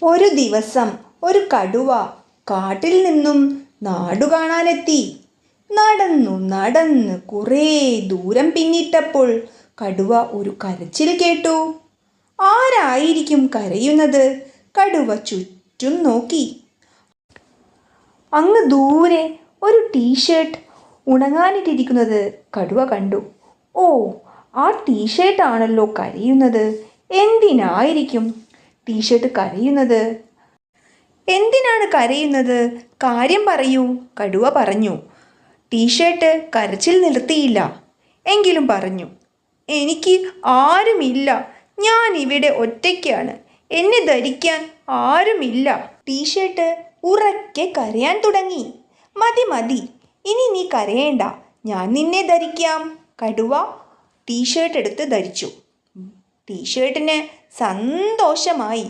ഒരു ദിവസം ഒരു കടുവ കാട്ടിൽ നിന്നും നാടു കാണാനെത്തി. നടന്നു നടന്ന് കുറേ ദൂരം പിന്നിട്ടപ്പോൾ കടുവ ഒരു കരച്ചിൽ കേട്ടു. ആരായിരിക്കും കരയുന്നത്? കടുവ ചുറ്റും നോക്കി. അങ്ങ് ദൂരെ ഒരു ടീഷർട്ട് ഉണങ്ങാനിട്ടിരിക്കുന്നത് കടുവ കണ്ടു. ഓ, ആ ടീഷർട്ടാണല്ലോ കരയുന്നത്. എന്തിനായിരിക്കും ടീഷർട്ട് കരയുന്നത്? എന്തിനാണ് കരയുന്നത്? കാര്യം പറയൂ. കടുവ പറഞ്ഞു. ടീഷർട്ട് കരച്ചിൽ നിർത്തിയില്ല. എങ്കിലും പറഞ്ഞു, എനിക്ക് ആരുമില്ല. ഞാൻ ഇവിടെ ഒറ്റയ്ക്കാണ്. എന്നെ ധരിക്കാൻ ആരുമില്ല. ടീഷർട്ട് ഉറക്കെ കരയാൻ തുടങ്ങി. മതി മതി, ഇനി നീ കരയേണ്ട. ഞാൻ നിന്നെ ധരിക്കാം. കടുവ ടീഷർട്ട് എടുത്ത് ധരിച്ചു. ടീഷർട്ടിന് സന്തോഷമായി.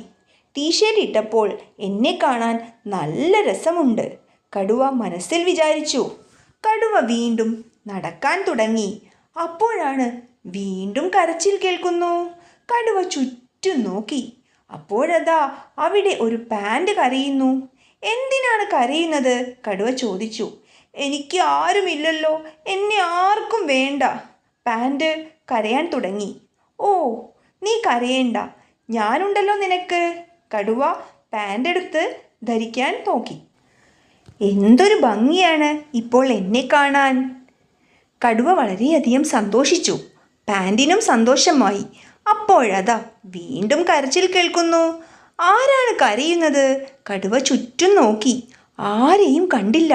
ടീഷർട്ട് ഇട്ടപ്പോൾ എന്നെ കാണാൻ നല്ല രസമുണ്ട്, കടുവ മനസ്സിൽ വിചാരിച്ചു. കടുവ വീണ്ടും നടക്കാൻ തുടങ്ങി. അപ്പോഴാണ് വീണ്ടും കരച്ചിൽ കേൾക്കുന്നു. കടുവ ചുറ്റും നോക്കി. അപ്പോഴതാ അവിടെ ഒരു പാൻറ് കരയുന്നു. എന്തിനാണ് കരയുന്നത്? കടുവ ചോദിച്ചു. എനിക്ക് ആരുമില്ലല്ലോ, എന്നെ ആർക്കും വേണ്ട. പാൻറ് കരയാൻ തുടങ്ങി. ഓ, നീ കരയേണ്ട, ഞാനുണ്ടല്ലോ നിനക്ക്. കടുവ പാൻറ് എടുത്ത് ധരിക്കാൻ നോക്കി. എന്തൊരു ഭംഗിയാണ് ഇപ്പോൾ എന്നെ കാണാൻ. കടുവ വളരെയധികം സന്തോഷിച്ചു. പാൻറിനും സന്തോഷമായി. അപ്പോഴതാ വീണ്ടും കരച്ചിൽ കേൾക്കുന്നു. ആരാണ് കരയുന്നത്? കടുവ ചുറ്റും നോക്കി. ആരെയും കണ്ടില്ല.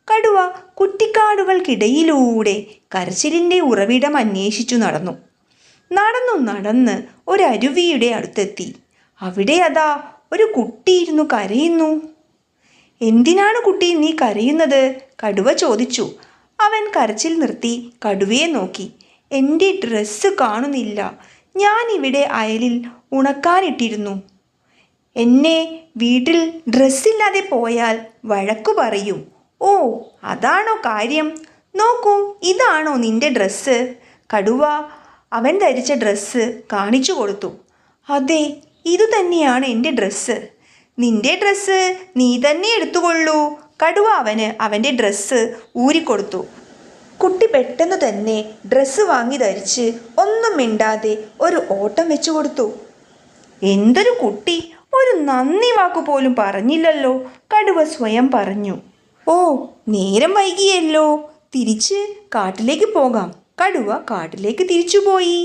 കടുവ കുറ്റിക്കാടുകൾക്കിടയിലൂടെ കരച്ചിലിൻ്റെ ഉറവിടം അന്വേഷിച്ചു നടന്നു. നടന്ന് ഒരു അരുവിയുടെ അടുത്തെത്തി. അവിടെ അതാ ഒരു കുട്ടിയിരുന്നു കരയുന്നു. എന്തിനാണ് കുട്ടി നീ കരയുന്നത്? കടുവ ചോദിച്ചു. അവൻ കരച്ചിൽ നിർത്തി കടുവയെ നോക്കി. എൻ്റെ ഡ്രസ്സ് കാണുന്നില്ല. ഞാനിവിടെ അയലിൽ ഉണക്കാനിട്ടിരുന്നു. എന്നെ വീട്ടിൽ ഡ്രസ്സില്ലാതെ പോയാൽ വഴക്കു പറയും. ഓ, അതാണോ കാര്യം? നോക്കൂ, ഇതാണോ നിന്റെ ഡ്രസ്സ്? കടുവ അവൻ ധരിച്ച ഡ്രസ്സ് കാണിച്ചു കൊടുത്തു. അതെ, ഇതുതന്നെയാണ് എൻ്റെ ഡ്രസ്സ്. നിന്റെ ഡ്രസ്സ് നീ തന്നെ എടുത്തുകൊള്ളൂ. കടുവ അവൻ്റെ ഡ്രസ്സ് ഊരിക്കൊടുത്തു. കുട്ടി പെട്ടെന്ന് തന്നെ ഡ്രസ്സ് വാങ്ങി ധരിച്ച് ഒന്നും മിണ്ടാതെ ഒരു ഓട്ടം വെച്ചു കൊടുത്തു. എന്തൊരു കുട്ടി, ഒരു നന്ദി വാക്കുപോലും പറഞ്ഞില്ലല്ലോ, കടുവ സ്വയം പറഞ്ഞു. ഓ, നേരം വൈകിയല്ലോ, തിരിച്ച് കാട്ടിലേക്ക് പോകാം. കടുവ കാട്ടിലേക്ക് തിരിച്ചുപോയി.